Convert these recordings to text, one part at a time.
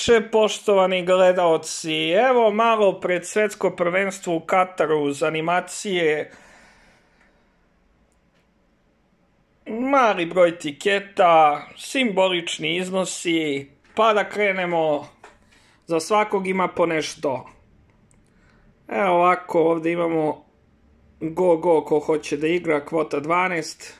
veče, poštovani gledaoci. Evo malo pred svetsko prvenstvo u Kataru uz animacije. Mali broj tiketa, simbolični iznosi, pa da krenemo. Za svakog ima po nešto. Evo ovako, ovdje imamo go ko hoće da igra, kvota 12.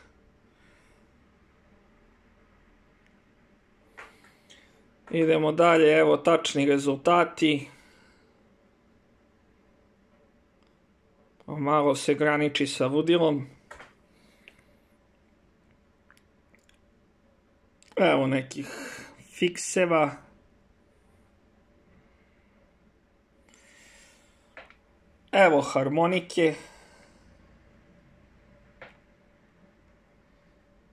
Idemo dalje, evo tačni rezultati. Malo se graniči sa ludilom. Evo nekih fikseva. Evo harmonike.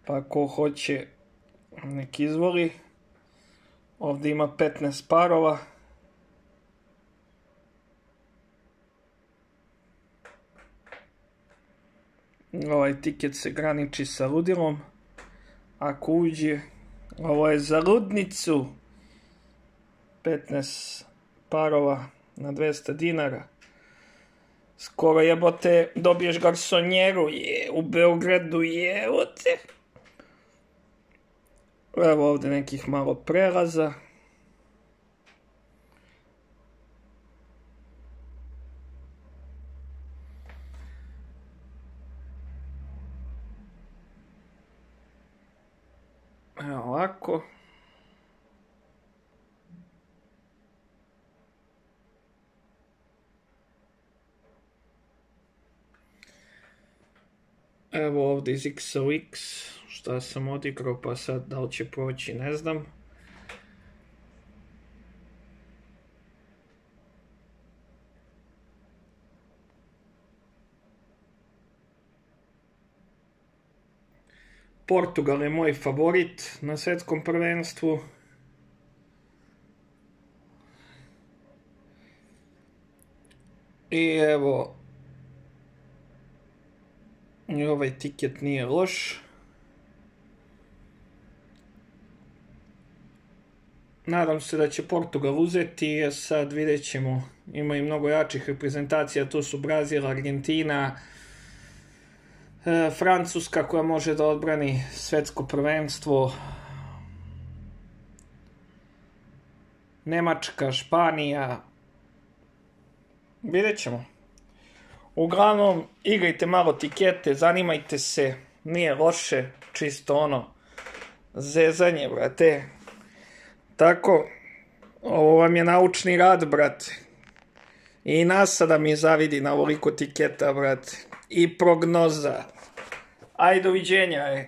Pa ko hoće nek izvoli. Ovdje ima 15 parova. Ovaj tiket se graniči sa ludilom. Ako uđe, ovo je za ludnicu. 15 parova na 200 dinara. Skoro jebote dobiješ garsonjeru, u Beogradu, jebote. Evo ovdje nekih malo prelaza. Evo ovako. Evo ovdje iz XOX, šta sam odigrao, pa sad da li će proći ne znam. Portugal je moj favorit na svjetskom prvenstvu. I evo, i ovaj tiket nije loš. Nadam se da će Portugal uzeti, jer sad vidjet ćemo. Ima i mnogo jačih reprezentacija, tu su Brazil, Argentina, Francuska koja može da odbrani svetsko prvenstvo, Nemačka, Španija. Vidjet ćemo. Uglavnom, igrajte malo tikete, zanimajte se, nije loše, čisto ono, zezanje, brate. Tako, ovo vam je naučni rad, brate. I nasada mi zavidi na ovoliko tiketa, brate. I prognoza. Ajde, doviđenja,